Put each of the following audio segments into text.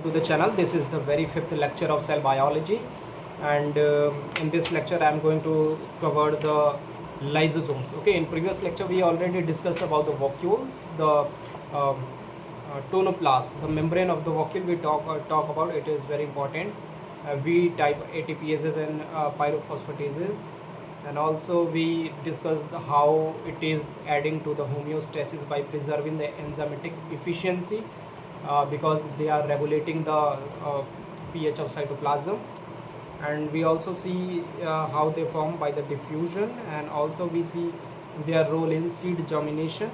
To the channel. This is the very fifth lecture of cell biology, and in this lecture I am going to cover the lysosomes. Okay, in previous lecture we already discussed about the vacuoles, the tonoplast, the membrane of the vacuole. We talk about it is very important. V type ATPases and pyrophosphatases, and also we discussed how it is adding to the homeostasis by preserving the enzymatic efficiency, because they are regulating the pH of cytoplasm. And we also see how they form by the diffusion, and also we see their role in seed germination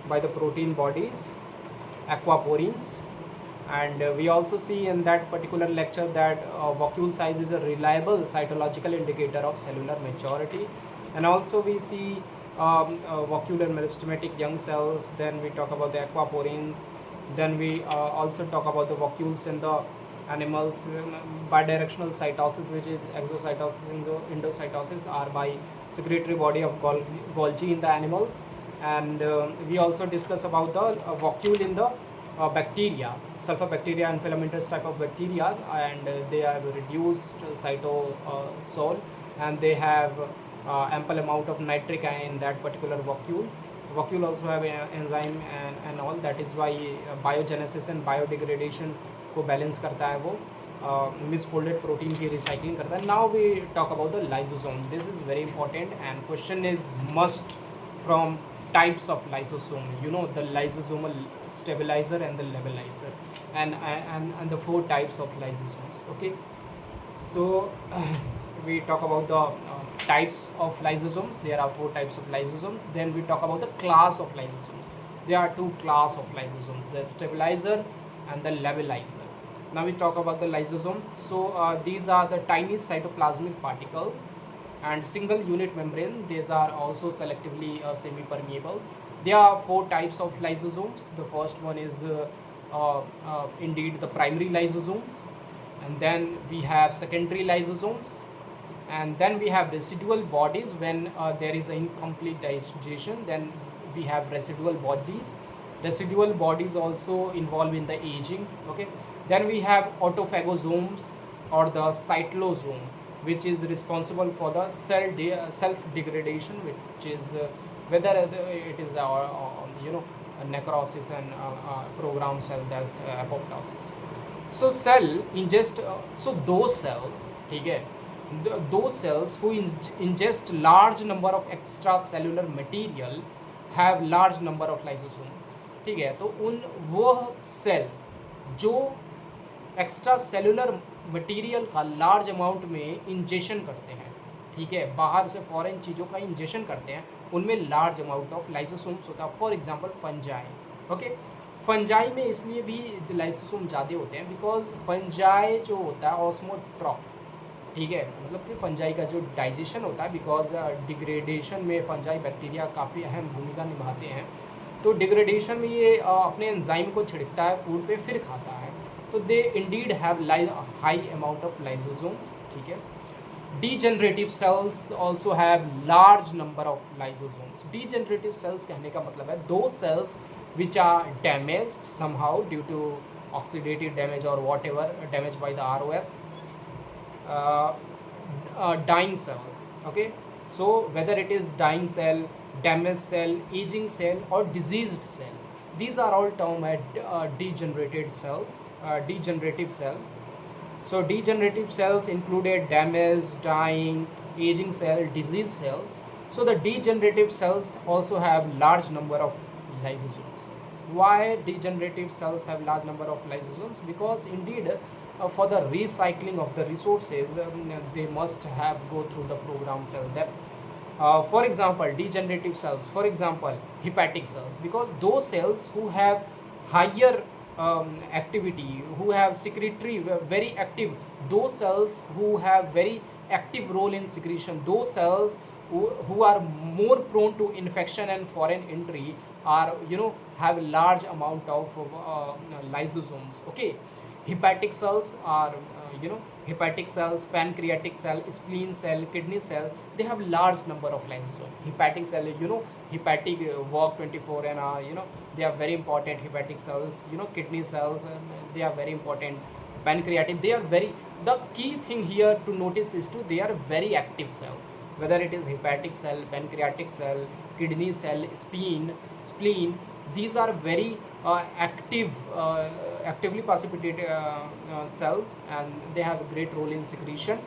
by the protein bodies, aquaporins. And we also see in that particular lecture that vacuole size is a reliable cytological indicator of cellular maturity. And also we see vacuole and meristematic young cells. Then we talk about the aquaporins. Then we also talk about the vacuoles in the animals, bidirectional cytosis, which is exocytosis and endocytosis, are by secretory body of Golgi in the animals. And we also discuss about the vacuole in the bacteria, sulfobacteria and filamentous type of bacteria, and they have reduced cytosol, and they have ample amount of nitric acid in that particular vacuole. Vacuole also have enzyme and all. That is why biogenesis and biodegradation को balance करता है वो, misfolded protein की recycling करता है. Now we talk about the lysosome. This is very important and question is must from types of lysosome. You know, the lysosomal stabilizer and the levelizer, and the four types of lysosomes. Okay, so we talk about the types of lysosomes. There are four types of lysosomes. Then we talk about the class of lysosomes. There are two class of lysosomes, the stabilizer and the levelizer. Now we talk about the lysosomes. So these are the tiny cytoplasmic particles and single unit membrane. These are also selectively semi permeable. There are four types of lysosomes. The first one is indeed the primary lysosomes, and then we have secondary lysosomes, and then we have residual bodies. When there is incomplete digestion, then we have residual bodies. Residual bodies also involved in the aging. Okay, then we have autophagosomes or the cytosome, which is responsible for the self degradation, which is whether it is a necrosis and programmed cell death, apoptosis. So cell ingest, so those cells, ठीक है, those cells who ingest large number of extracellular material have large number of lysosome. ठीक है, तो उन वो cell जो extra cellular material का large amount में इंजेक्शन करते हैं, ठीक है, बाहर से फॉरेन चीज़ों का इंजेक्शन करते हैं, उनमें लार्ज अमाउंट ऑफ लाइसोसोम्स होता है. For example fungi. Okay, fungi में इसलिए भी लाइसोसोम ज़्यादा होते हैं बिकॉज फंजाई जो होता है ऑस्मोट्रॉफ, ठीक है, मतलब कि फंजाई का जो डाइजेशन होता है, बिकॉज डिग्रेडेशन में फंजाई बैक्टीरिया काफ़ी अहम भूमिका निभाते हैं. तो डिग्रेडेशन में ये अपने एंजाइम को छिड़कता है फूड पे, फिर खाता है. तो they indeed have high amount of lysosomes. ठीक है, degenerative cells also have large number of lysosomes. Degenerative cells कहने का मतलब है those cells which are damaged somehow due to oxidative damage or whatever damage by the ROS, dying cell. Okay, so whether it is dying cell, damaged cell, aging cell or diseased cell, these are all termed as degenerated cells, degenerative cell. So degenerative cells included damaged, dying, aging cell, disease cells. So the degenerative cells also have large number of lysosomes. Why degenerative cells have large number of lysosomes? Because indeed for the recycling of the resources, they must have go through the programmed cell death. For example, degenerative cells, for example hepatic cells, because those cells who have higher activity, who have secretory very active, those cells who have very active role in secretion, those cells who are more prone to infection and foreign entry are have large amount of lysosomes. Okay, Hepatic cells are hepatic cells, pancreatic cell, spleen cell, kidney cell, they have large number of lysosomes. Hepatic cell, hepatic walk 24, and they are very important. Hepatic cells, kidney cells, they are very important. Pancreatic, they are very, the key thing here to notice is to they are very active cells, whether it is hepatic cell, pancreatic cell, kidney cell, spleen, these are very actively precipitated cells, and they have a great role in secretion,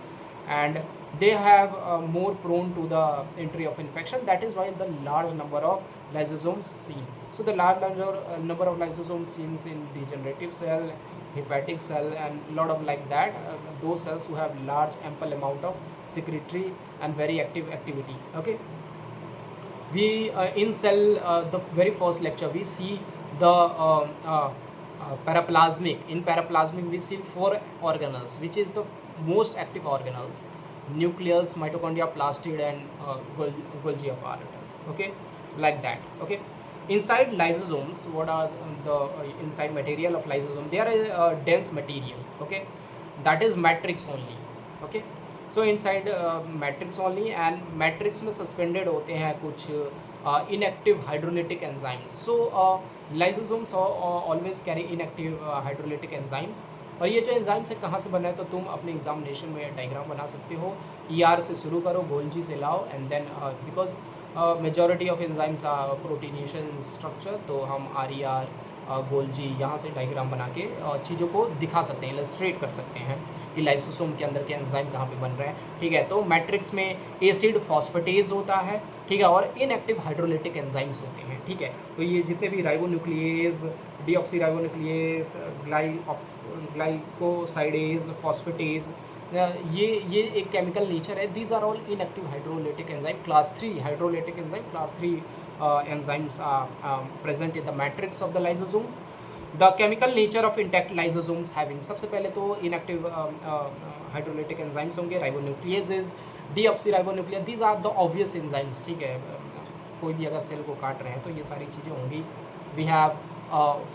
and they have more prone to the entry of infection. That is why the large number of lysosomes seen. So the large number of lysosomes seen in degenerative cell, hepatic cell, and a lot of like that, those cells who have large ample amount of secretory and very active activity. Okay, we in cell, the very first lecture we see the paraplasmic. In paraplasmic we see 4 organelles, which is the most active organelles: nucleus, mitochondria, plastid, and Golgi apparatus. Okay, like that. Okay, inside lysosomes, what are the inside material of lysosome? They are a dense material. Okay, that is matrix only. Okay, so inside matrix only, and matrix में suspended होते हैं कुछ inactive hydrolytic enzymes. So lysosomes always carry inactive hydrolytic enzymes. और ये जो enzymes है कहाँ से बना है, तो तुम अपने एग्जामिनेशन में डायग्राम बना सकते हो. ER से शुरू करो, गोल्जी से लाओ, and then because majority of enzymes are proteinaceous structure, तो हम RER गोल्जी यहाँ से डायग्राम बना के चीज़ों को दिखा सकते हैं, इलस्ट्रेट कर सकते हैं कि लाइसोसोम के अंदर के एंजाइम कहाँ पे बन रहे हैं. ठीक है, तो मैट्रिक्स में एसिड फॉस्फेटेज होता है. ठीक है, और इनएक्टिव हाइड्रोलिटिक एंजाइम्स होते हैं. ठीक है, तो ये जितने भी राइबोन्यूक्लिएज, डीऑक्सीराइबोन्यूक्लिएज, ग्लाइकोसाइडेज, फॉस्फेटेज, ये एक केमिकल नेचर है. These are all inactive hydrolytic enzyme. Class 3 hydrolytic enzyme, class 3 enzymes are present in the matrix of the lysosomes. The chemical nature of intact lysosomes having, सबसे पहले तो inactive hydrolytic enzymes होंगे, ribonucleases, deoxyribonucleases. These are the obvious enzymes. ठीक है, कोई भी अगर cell को काट रहे हैं तो ये सारी चीज़ें होंगी. We have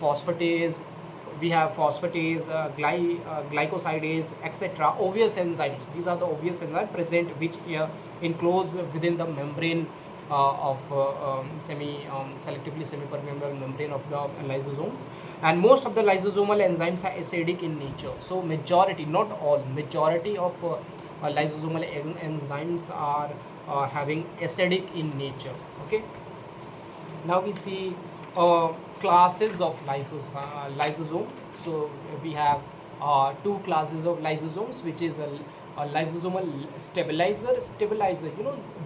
phosphatase, glycosidase, etc. Obvious enzymes. These are the obvious enzymes present which enclose within the membrane of selectively semi-permeable membrane of the lysosomes. And most of the lysosomal enzymes are acidic in nature. So majority, not all, majority of lysosomal enzymes are having acidic in nature. Okay, now we see classes of lysosomes. So we have 2 classes of lysosomes, which is a lysosomal stabilizer,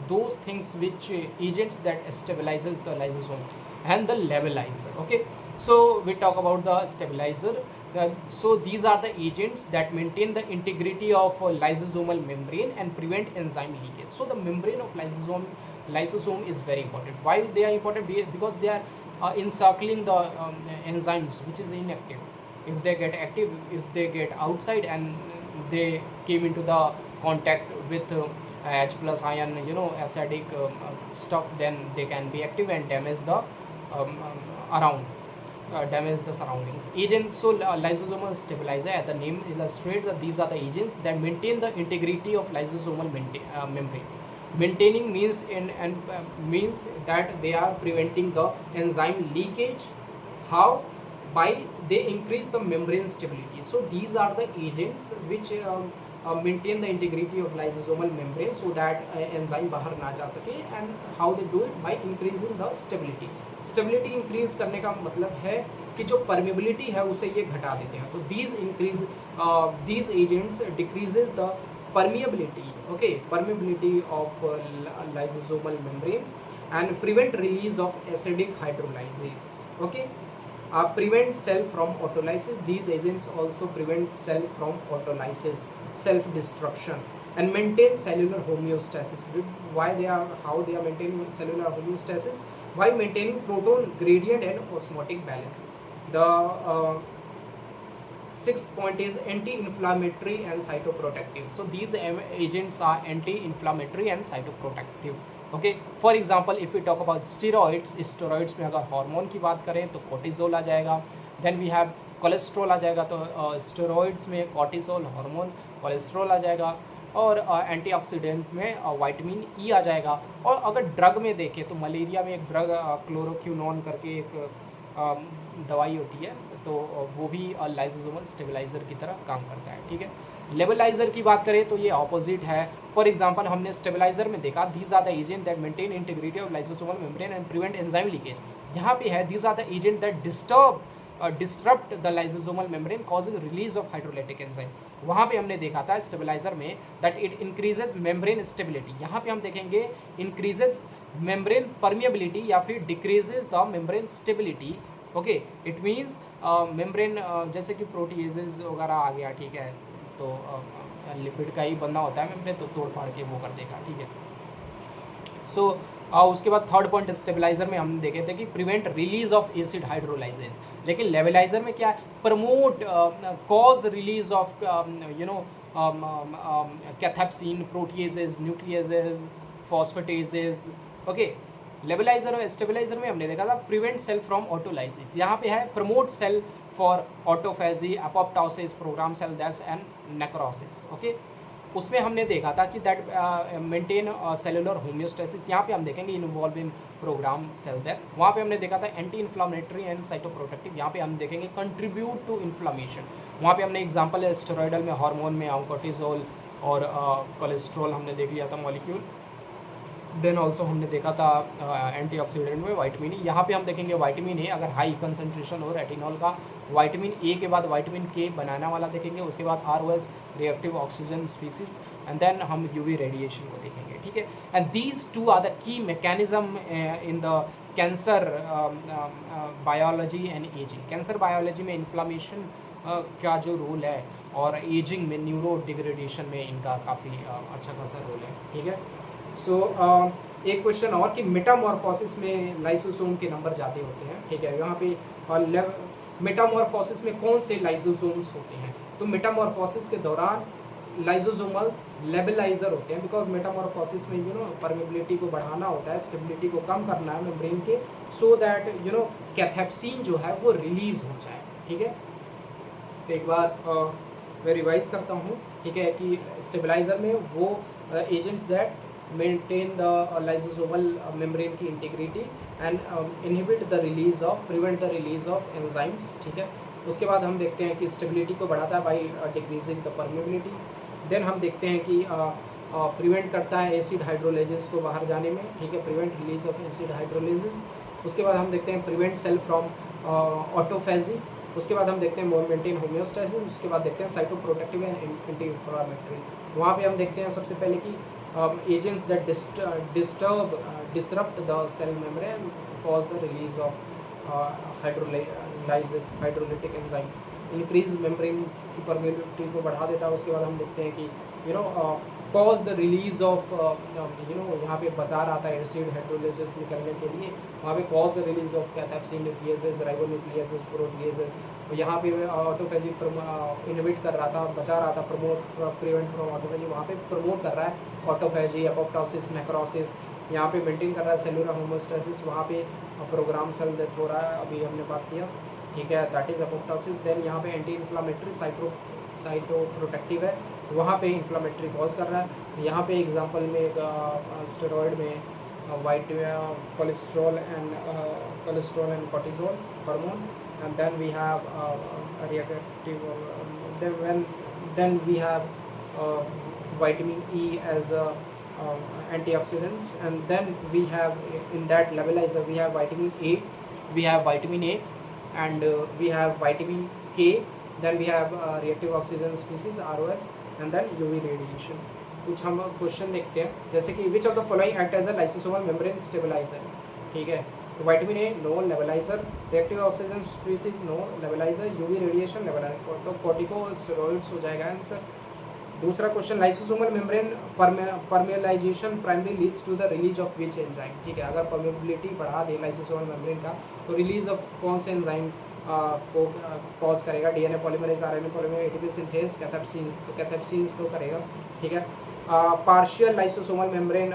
those things which agents that stabilizes the lysosome, and the levelizer. Okay, so we talk about the stabilizer. So these are the agents that maintain the integrity of lysosomal membrane and prevent enzyme leakage. So the membrane of lysosome is very important. Why they are important? Because they are encircling the enzymes which is inactive. If they get active, if they get outside and they came into the contact with H plus ion, acidic stuff, then they can be active and damage the damage the surroundings. Agents, so lysosomal stabilizer, as the name illustrates, that these are the agents that maintain the integrity of lysosomal membrane. Maintaining means means that they are preventing the enzyme leakage. How? By they increase the membrane stability. So these are the agents which maintain the integrity of lysosomal membrane so that enzyme bahar na ja sake. And how they do it? By increasing the stability. Stability increase करने का मतलब है कि जो permeability है उसे ये घटा देते हैं. तो these agents decreases the permeability, okay, permeability of lysosomal membrane, and prevent release of acidic hydrolysis. Okay, prevent cell from autolysis. These agents also prevent cell from autolysis, self destruction, and maintain cellular homeostasis. How they are maintaining cellular homeostasis? By maintaining proton gradient and osmotic balance. The sixth point is anti-inflammatory and cytoprotective. So these agents are anti-inflammatory and cytoprotective. Okay, for example, if we talk about steroids में अगर hormone की बात करें तो कोर्टिजोल आ जाएगा. Then we have cholesterol आ जाएगा, तो steroids में कॉर्टिसोल हार्मोन कोलेस्ट्रॉल आ जाएगा, और एंटीऑक्सीडेंट में विटामिन ई आ जाएगा। और अगर ड्रग में देखें तो मलेरिया में एक ड्रग क्लोरोक्विनोन करके एक दवाई होती है, तो वो भी लाइसोसोमल स्टेबलाइज़र की तरह काम करता है। ठीक है, लेवलाइज़र की बात करें तो ये ऑपोजिट है। फॉर एग्जांपल हमने स्टेबलाइज़र में देखा these are the agent that maintain integrity of lysosomal membrane and prevent enzyme leakage. यहाँ पे है these are the agent that disturb the lysosomal membrane causing release of hydrolytic enzyme. वहाँ पे हमने देखा था स्टेबलाइजर में that it increases membrane stability. यहाँ पे हम देखेंगे इंक्रीजेज मेम्ब्रेन परमिएबिलिटी या फिर decreases the membrane stability. Okay, it means membrane जैसे कि प्रोटीजेज वगैरह आ गया, ठीक है, तो लिपिड का ही बंदा होता है मेम्ब्रेन, तो तोड़ फाड़ के वो कर देगा। ठीक है, सो उसके बाद थर्ड पॉइंट स्टेबलाइजर में हमने देखे थे कि prevent release of acid hydrolases. लेकिन लेवलाइजर में क्या है, promote cause release of cathepsin, proteases, nucleases, phosphatases. Okay, labiliser और स्टेबलाइजर में हमने देखा था प्रिवेंट सेल फ्रॉम ऑटोलाइसिस। यहाँ पे है promote cell for autophagy, apoptosis, program cell death and necrosis. Okay, उसमें हमने देखा था कि दैट मेंटेन सेलुलर होम्योस्टेसिस। यहाँ पे हम देखेंगे involve in program cell death. वहाँ पे हमने देखा था एंटी इन्फ्लामेटरी एंड साइटोप्रोटेक्टिव। यहाँ पे हम देखेंगे कंट्रीब्यूट टू इन्फ्लामेशन। वहाँ पे हमने एग्जांपल स्टेरॉइडल में हार्मोन में कॉर्टिसोल और कोलेस्ट्रॉल हमने देख लिया था मॉलिक्यूल। देन ऑल्सो हमने देखा था एंटीऑक्सीडेंट में विटामिन ई। यहाँ पे हम देखेंगे विटामिन ए अगर हाई कंसंट्रेशन हो रेटिनॉल का, विटामिन ए के बाद विटामिन के बनाना वाला देखेंगे, उसके बाद ROS reactive oxygen species, and then हम UV रेडिएशन को देखेंगे। ठीक है, and these two are the key mechanism in the cancer biology and aging. Cancer biology में इन्फ्लामेशन का जो रोल है और एजिंग में न्यूरो डिग्रेडेशन में इनका काफ़ी अच्छा खासा रोल है। ठीक है, सो एक क्वेश्चन और कि मेटामॉर्फोसिस में लाइसोसोम के नंबर ज़्यादा होते हैं। ठीक है, यहाँ पे मेटामॉर्फोसिस में कौन से लाइसोसोम्स होते हैं, तो मेटामॉर्फोसिस के दौरान लाइसोसोमल लेबलाइजर होते हैं, बिकॉज मेटामॉर्फोसिस में परमेबिलिटी को बढ़ाना होता है, स्टेबिलिटी को कम करना है मेम्ब्रेन के, सो दैट कैथेप्सिन जो है वो रिलीज हो जाए। ठीक है, तो एक बार मैं रिवाइज करता हूँ। ठीक है, कि स्टेबलाइजर में वो agents that maintain the lysosomal membrane की integrity and inhibit the release of, prevent the release of enzymes। ठीक है, उसके बाद हम देखते हैं कि स्टेबिलिटी को बढ़ाता है by decreasing the permeability। Then हम देखते हैं कि प्रिवेंट करता है एसिड हाइड्रोलाइसिस को बाहर जाने में। ठीक है, prevent release of acid hydrolysis. उसके बाद हम देखते हैं प्रिवेंट सेल फ्रॉम ऑटोफेजी। उसके बाद हम देखते हैं मेंटेन होम्योस्टेसिस। उसके बाद देखते हैं साइटोप्रोटेक्टिव एंड एंटी इंफ्लामेटरी। वहाँ पे हम देखते हैं सबसे पहले कि agents that disrupt the cell membrane cause the release of hydrolytic enzymes, increase membrane की permeability को बढ़ा देता है। उसके बाद हम देखते हैं कि cause the release of यहाँ पे बाजार आता है एसिड हाइड्रोलाइसिस निकलने के लिए, वहाँ पे cause the release of cathepsin, nucleases, ribonucleases, proteases. यहाँ पे ऑटोफेजी इनहिबिट कर रहा था, बचा रहा था, प्रिवेंट फ्रॉम ऑटोफेजी, वहाँ पे प्रमोट कर रहा है ऑटोफेजी, अपोप्टोसिस, नेक्रोसिस। यहाँ पे मेंटेन कर रहा है सेलुलर होमोस्टेसिस, वहाँ पे प्रोग्राम सेल डेथ हो रहा है, अभी हमने बात किया। ठीक है, दैट इज अपोप्टोसिस। देन यहाँ पे एंटी इन्फ्लामेटरी साइटोप्रोटेक्टिव है, वहाँ पे इन्फ्लामेटरी कॉज कर रहा है। यहाँ पे एग्जांपल में एक स्टेरॉइड में cholesterol and cortisol hormone, and then we have a reactive then we have vitamin E as a antioxidants, and then we have in that levelizer we have vitamin A, and we have vitamin K, then we have reactive oxygen species ROS, and then UV radiation। कुछ हम question देखते हैं, जैसे कि which of the following act as a lysosomal membrane stabiliser. ठीक है, तो vitamin A no labiliser, reactive oxygen species no labiliser, UV radiation labiliser, तो कॉर्टिकोस्टेरॉइड्स हो जाएगा आंसर। दूसरा question, lysosomal membrane permeabilisation primary leads to the release of which enzyme. ठीक है, अगर परमेबिलिटी बढ़ा दे लाइसोसोमल मेम्ब्रेन का तो रिलीज ऑफ कौन से एंजाइम को कॉज करेगा, DNA polymerase, RNA polymerase, ATP synthase, cathepsins, तो कैथेप्सिन्स को करेगा। ठीक है, पार्शियल लाइसोसोमल मेम्ब्रेन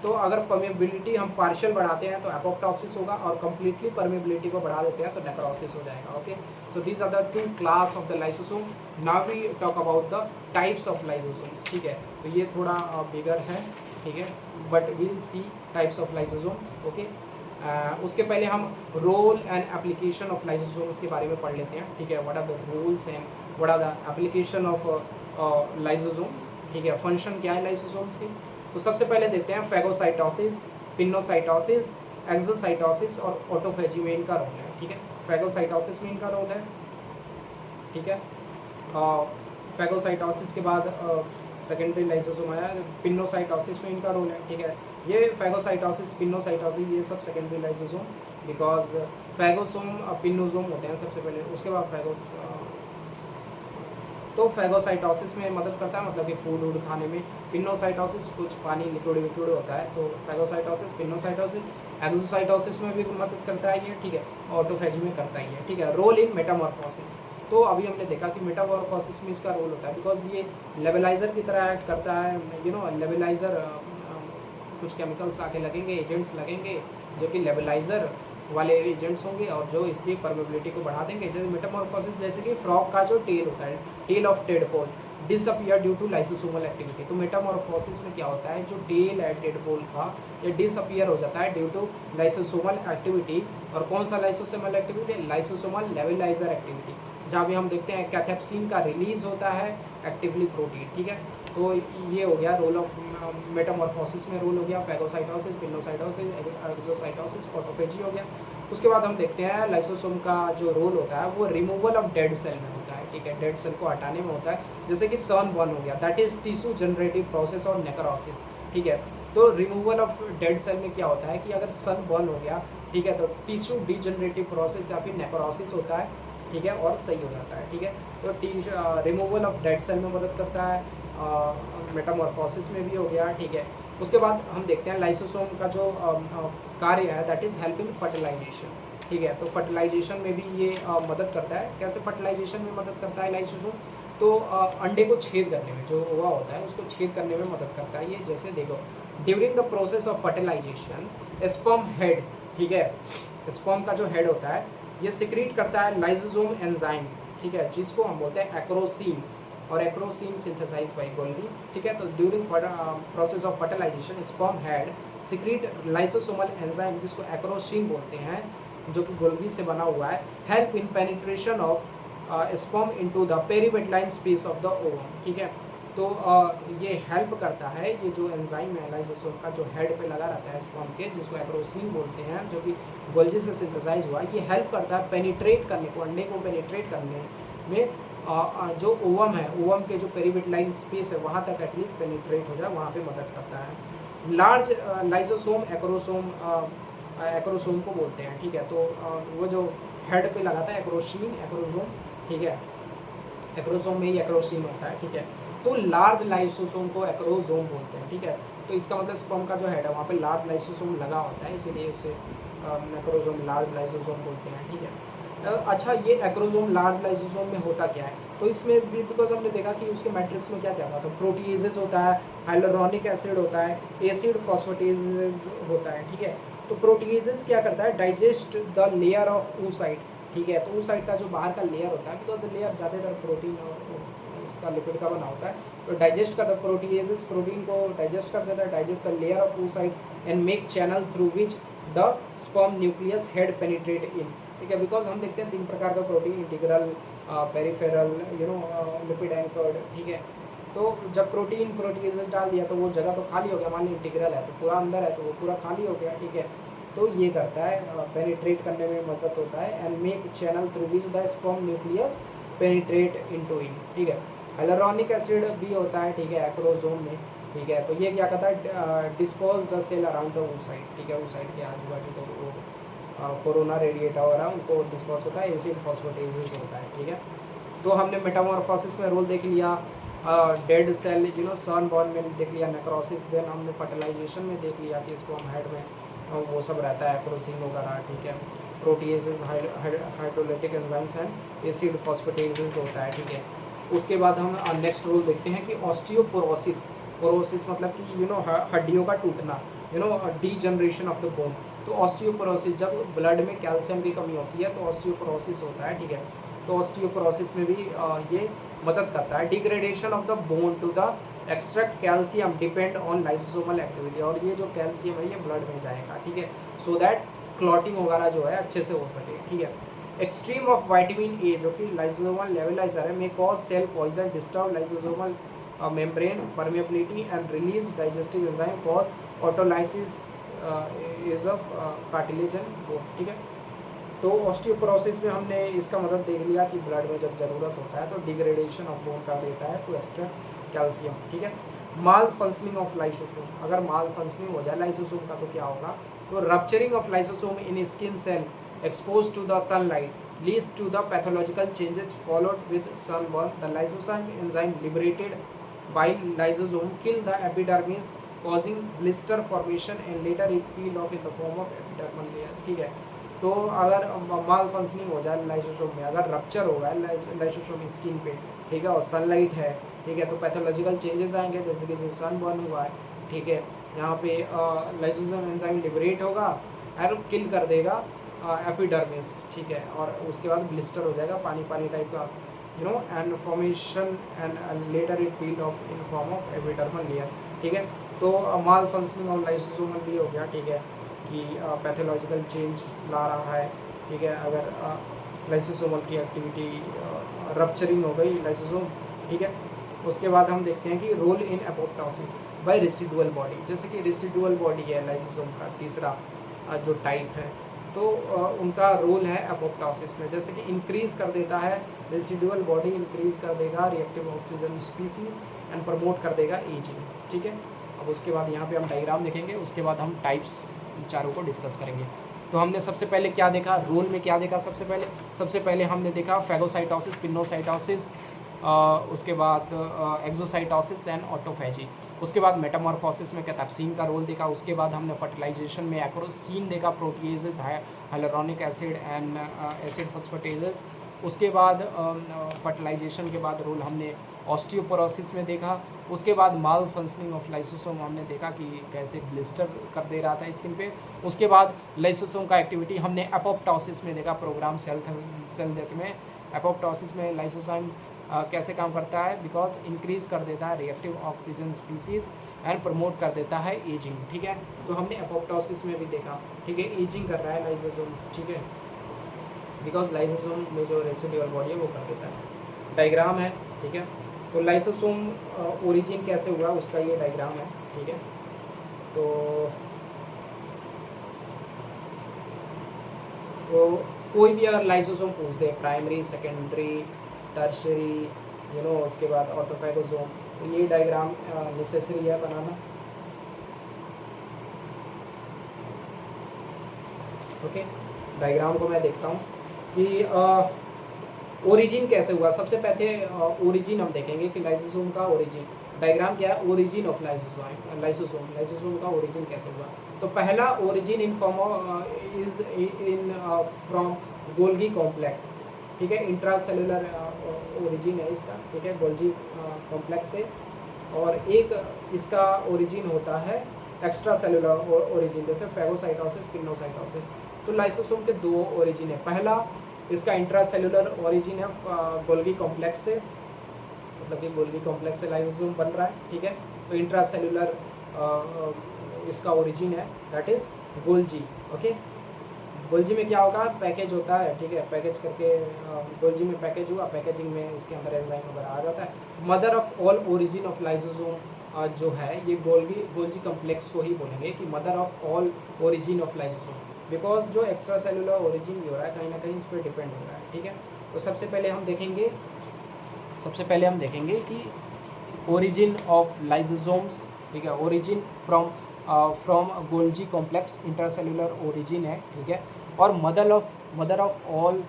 तो अगर परमेबिलिटी हम पार्शियल बढ़ाते हैं तो एपोप्टोसिस होगा, और कम्प्लीटली परमेबिलिटी को बढ़ा देते हैं तो नेक्रोसिस हो जाएगा। Okay, so these are the two class of the lysosome. Now we talk about the types of lysosomes. ठीक है, तो ये थोड़ा बिगर है, ठीक है, but we'll see types of lysosomes. Okay, उसके पहले हम role and application of lysosomes के बारे में पढ़ लेते हैं। ठीक है, what are the roles and what are the application of lysosomes. ठीक है, फंक्शन क्या है लाइसोसोम्स की। तो सबसे पहले देखते हैं फैगोसाइटोसिस, पिनोसाइटोसिस, एक्सोसाइटोसिस और ऑटोफेजी में इनका रोल है। ठीक है, फैगोसाइटोसिस में इनका रोल है। ठीक है, फैगोसाइटोसिस के बाद सेकेंडरी लाइसोसोम आया, पिनोसाइटोसिस में इनका रोल है। ठीक है, ये फैगोसाइटोसिस, पिनोसाइटोसिस ये सब secondary lysosome, because phagosome pinosome होते हैं सबसे पहले, उसके बाद तो फैगोसाइटोसिस में मदद करता है, मतलब कि फूड वूड खाने में। पिनोसाइटोसिस कुछ पानी लिक्विड होता है, तो फैगोसाइटोसिस, पिनोसाइटोसिस, एक्सोसाइटोसिस में भी मदद करता है ये। ठीक है, ऑटोफेजी में करता ही है। ठीक है, रोल इन मेटामॉर्फोसिस, तो अभी हमने देखा कि मेटामॉर्फोसिस में इसका रोल होता है, बिकॉज ये लेवलाइजर की तरह एक्ट करता है। लेवलाइजर कुछ केमिकल्स आके लगेंगे, एजेंट्स लगेंगे जो कि लेवलाइजर वाले एजेंट्स होंगे, और जो इसकी परमेबिलिटी को बढ़ा देंगे। जैसे मेटामॉर्फोसिस, जैसे कि फ्रॉग का जो टेल होता है, tail of tadpole disappear due to lysosomal activity. तो मेटामॉर्फोसिस में क्या होता है, जो टेल है टेडपोल का, ये डिसअपियर हो जाता है ड्यू टू लाइसोसोमल एक्टिविटी। और कौन सा लाइसोसोमल एक्टिविटी, लाइसोसोमल लेवलाइजर एक्टिविटी, जहाँ भी हम देखते हैं कैथेप्सिन का रिलीज होता है एक्टिवली प्रोटीन। ठीक है, तो ये हो गया रोल ऑफ मेटामॉर्फोसिस में रोल हो गया, फैगोसाइटोसिस, पिनोसाइटोसिस, एक्सोसाइटोसिस, ऑटोफेजी हो गया। उसके बाद हम देखते हैं लाइसोसोम का जो रोल होता है वो रिमूवल ऑफ डेड सेल में होता है। ठीक है, डेड सेल को हटाने में होता है, जैसे कि सन बर्न हो गया, that is tissue generative process और नेक्रोसिस। ठीक है, तो रिमूवल ऑफ डेड सेल में क्या होता है कि अगर सन बर्न हो गया, ठीक है, तो टिश्यू डीजनरेटिव प्रोसेस या फिर नेक्रोसिस होता है। ठीक है, और सही हो जाता है। ठीक है, तो रिमूवल ऑफ डेड सेल में मदद करता है, मेटामॉर्फोसिस में भी हो गया। ठीक है, उसके बाद हम देखते हैं लाइसोसोम का जो कार्य है, दैट इज़ हेल्पिंग फर्टिलाइजेशन। ठीक है, तो फर्टिलाइजेशन में भी ये मदद करता है। कैसे फर्टिलाइजेशन में मदद करता है लाइसोसोम, तो अंडे को छेद करने में, जो ओवा होता है उसको छेद करने में मदद करता है ये। जैसे देखो, during the process of fertilisation sperm head, ठीक है, स्पर्म का जो हेड होता है ये सिक्रीट करता है लाइसोसोम एंजाइम। ठीक है, जिसको हम बोलते हैं एक्रोसिन, और एक्रोसिन सिंथेसाइज बाय गोल्गी। ठीक है, तो during process of fertilisation sperm head secrete lysosomal enzyme, जिसको एक्रोसिन बोलते हैं, जो कि गोल्गी से बना हुआ है, help in penetration of sperm into the perivitelline space of the ovum. ठीक है, तो ये हेल्प करता है, ये जो एंजाइम है लाइसोसोम का जो हेड पे लगा रहता है स्पर्म के, जिसको एक्रोसिन बोलते हैं, जो कि गोल्गी से सिंथेसाइज हुआ है, ये हेल्प करता है पेनिट्रेट करने को, अंडे को पेनिट्रेट करने में। जो ओवम है, ओवम के जो पेरीवेटलाइन स्पेस है वहाँ तक एटलीस्ट पेनिट्रेट हो जाए, वहाँ पे मदद करता है। लार्ज लाइसोसोम एक्रोसोम को बोलते हैं। ठीक है, तो वो जो हेड पे लगाता है एक्रोसोम। ठीक है, एक्रोसोम में ही एक्रोसिन होता है। ठीक है, तो लार्ज लाइसोसोम को एक्रोसोम बोलते हैं। ठीक है, तो इसका मतलब स्पर्म का जो हेड है वहाँ पे लार्ज लाइसोसोम लगा होता है, इसीलिए उसे एक्रोसोम, लार्ज लाइसोसोम बोलते हैं। ठीक है, अच्छा, ये एक्रोसोम लार्ज लाइसोसोम में होता क्या है, तो इसमें भी बिकॉज हमने देखा कि उसके मैट्रिक्स में क्या क्या होता है, प्रोटीजेस होता है, हाइलोरोनिक एसिड होता है, एसिड फॉस्फेटेजेस होता है। ठीक है, तो प्रोटीजेस क्या करता है, digest the layer of oocyte। ठीक है, तो oocyte का जो बाहर का लेयर होता है, बिकॉज लेयर ज़्यादातर प्रोटीन और उसका लिपिड का बना होता है, तो डाइजेस्ट करता है, प्रोटीजेस प्रोटीन को डाइजेस्ट कर देता है, digest the layer of oocyte and make channel through which the sperm nucleus head penetrate in. ठीक है, बिकॉज हम देखते हैं 3 प्रकार का protein, integral, peripheral, lipid anchored. ठीक है, तो जब प्रोटीजेस डाल दिया तो वो जगह तो खाली हो गया, मान ली इंटीग्रल है तो पूरा अंदर है तो वो पूरा खाली हो गया। ठीक है, तो ये करता है, पेनिट्रेट करने में मदद होता है, and make channel through which the sperm nucleus penetrate into in. ठीक है, हाइलोरोनिक एसिड भी होता है। ठीक है, एक्रोसोम में। ठीक है, तो ये क्या करता है, dispose the cell around the oocyte। ठीक है, oocyte के आजू बाजू तो वो कोरोना रेडिएटा हो रहा है, उनको डिस्पोज होता है, एसिड फॉस्फेटेजेस होता है। ठीक है, तो हमने मेटामॉर्फोसिस में रोल देख लिया, डेड सेल सन बॉर्न में देख लिया, नेक्रोसिस, देन हमने फर्टिलाइजेशन में देख लिया कि स्पर्म हेड में वो सब रहता है, एक्रोसिन वगैरह। ठीक है, proteases, hydrolytic enzymes and acid phosphatases होता है। ठीक है, उसके बाद हम नेक्स्ट रोल देखते हैं कि ऑस्टियोपोरोसिस। पोरोसिस मतलब कि हड्डियों का टूटना। Degeneration of the bone. तो ऑस्टियोपोरोसिस, जब ब्लड में कैल्शियम की कमी होती है तो ऑस्टियोपोरोसिस होता है, ठीक है। तो ऑस्टियोपोरोसिस में भी ये मदद करता है। Degradation of the bone to the extract calcium depend on lysosomal activity, और ये जो कैल्शियम है ये ब्लड में जाएगा, ठीक है, सो दैट क्लॉटिंग वगैरह जो है अच्छे से हो सके, ठीक है। एक्सट्रीम ऑफ विटामिन ए जो कि लाइसोसोमल लेवलाइजर है, may cause cell poison, disturb lysosomal membrane permeability and release digestive enzyme, cause autolysis is of cartilage and bone, ठीक है। तो ऑस्टियोपोरोसिस में हमने इसका मदद देख लिया कि ब्लड में जब ज़रूरत होता है तो डिग्रेडेशन ऑफ बोन कर देता है टू एक्स्ट्रा कैल्शियम, ठीक है। माल फंक्शनिंग ऑफ लाइसोसोम, अगर माल फंक्शनिंग हो जाए लाइसोसोम का तो क्या होगा, तो rupturing of lysosome in skin cell exposed to the sunlight leads to the pathological changes followed with sunburn. The lysozyme enzyme liberated by lysosome kill the epidermis causing blister formation and later it peel off in the form of epidermal layer, ठीक है। तो अगर माल functioning हो जाए lysosome में, अगर rupture हो गया लाइसोसोम स्किन पे, ठीक है, और सनलाइट है, ठीक है, तो पैथोलॉजिकल चेंजेस आएंगे, जैसे कि सनबर्न हुआ है, ठीक है। यहाँ पे लाइसोसोम एंजाइम लिबरेट होगा और किल कर देगा एपिडर्मिस, ठीक है, और उसके बाद ब्लिस्टर हो जाएगा, पानी पानी टाइप का, and formation and later it peel of in form of epidermal layer, ठीक है। तो माल फंक्शनिंग ऑफ लाइसोसोम भी हो गया, ठीक है, कि पैथोलॉजिकल चेंज ला रहा है, ठीक है, अगर लाइसोसोमल की एक्टिविटी रप्चरिंग हो गई लाइसोसोम, ठीक है। उसके बाद हम देखते हैं कि role in apoptosis by residual body, जैसे कि रेसिडुअल बॉडी है लाइसोसोम का तीसरा जो टाइप है, तो उनका रोल है एपोप्टोसिस में, जैसे कि इंक्रीज कर देता है रेसिडुअल बॉडी, इंक्रीज कर देगा reactive oxygen species and promote कर देगा एजिंग, ठीक है। अब उसके बाद यहाँ पे हम डायग्राम देखेंगे, उसके बाद हम टाइप्स चारों को डिस्कस करेंगे। तो हमने सबसे पहले क्या देखा, रोल में क्या देखा, सबसे पहले हमने देखा फैगोसाइटोसिस, पिनोसाइटोसिस, उसके बाद एक्सोसाइटोसिस एंड ऑटोफैजी। उसके बाद मेटामॉर्फोसिस में कैथेप्सिन का रोल देखा। उसके बाद हमने फर्टिलाइजेशन में एक्रोसिन देखा, proteases, hyaluronic acid and acid phosphatases. उसके बाद फर्टिलाइजेशन के बाद रोल हमने ऑस्टियोपोरोसिस में देखा। उसके बाद माल फंक्शनिंग ऑफ लाइसोसोम हमने देखा कि कैसे ब्लिस्टर कर दे रहा था स्किन पे। उसके बाद लाइसोसोम का एक्टिविटी हमने एपोप्टोसिस में देखा, प्रोग्राम सेल डेथ में। एपोप्टोसिस में लाइसोसोम कैसे काम करता है, बिकॉज इंक्रीज कर देता है reactive oxygen species and promote कर देता है एजिंग, ठीक है। तो हमने एपोप्टोसिस में भी देखा, ठीक है, एजिंग कर रहा है लाइसोसोम्स, ठीक है, बिकॉज लाइसोसोम में जो रेसिडुअल बॉडी है वो कर देता है। डायग्राम है, ठीक है। तो लाइसोसोम ओरिजिन कैसे हुआ उसका ये डायग्राम है, ठीक है। तो कोई भी अगर लाइसोसोम पूछ दे, प्राइमरी, सेकेंडरी, टर्शरी, उसके बाद ऑटोफैगोसोम, तो ये डायग्राम नेसेसरी है बनाना, ओके। डायग्राम को मैं देखता हूँ कि ओरिजिन कैसे हुआ। सबसे पहले ओरिजिन हम देखेंगे कि लाइसोसोम का ओरिजिन, डायग्राम क्या है, ओरिजिन ऑफ लाइसोसोम का ओरिजिन कैसे हुआ। तो पहला origin in form is in from Golgi complex, ठीक है, इंट्रासेलुलर ओरिजिन है इसका, ठीक है, गोल्गी कॉम्प्लेक्स से। और एक इसका ओरिजिन होता है एक्स्ट्रा सेलुलर ओरिजिन, जैसे फैगोसाइटोसिस, पिनोसाइटोसिस। तो लाइसोसोम के दो ओरिजिन है, पहला इसका इंट्रासेलुलर ओरिजिन है गोल्गी कॉम्प्लेक्स से, मतलब कि गोल्गी कॉम्प्लेक्स से लाइसोसोम बन रहा है, ठीक है। तो इंट्रासेलुलर इसका ओरिजिन है, that is Golgi, okay. Golgi में क्या होगा, पैकेज होता है, ठीक है, पैकेज करके गोल्जी में पैकेज हुआ, पैकेजिंग में इसके अंदर एंजाइम वगैरह आ जाता है। Mother of all origin of lysosome जो है ये गोल्जी कॉम्प्लेक्स को ही बोलेंगे कि mother of all origin of lysosome, because जो एक्स्ट्रा सेलुलर ओरिजिन भी हो रहा है कहीं ना कहीं इस पर डिपेंड हो रहा है, ठीक है। तो सबसे पहले हम देखेंगे कि ओरिजिन ऑफ लाइसोसोम्स, ठीक है, origin from Golgi complex intercellular origin है, ठीक है। और mother of all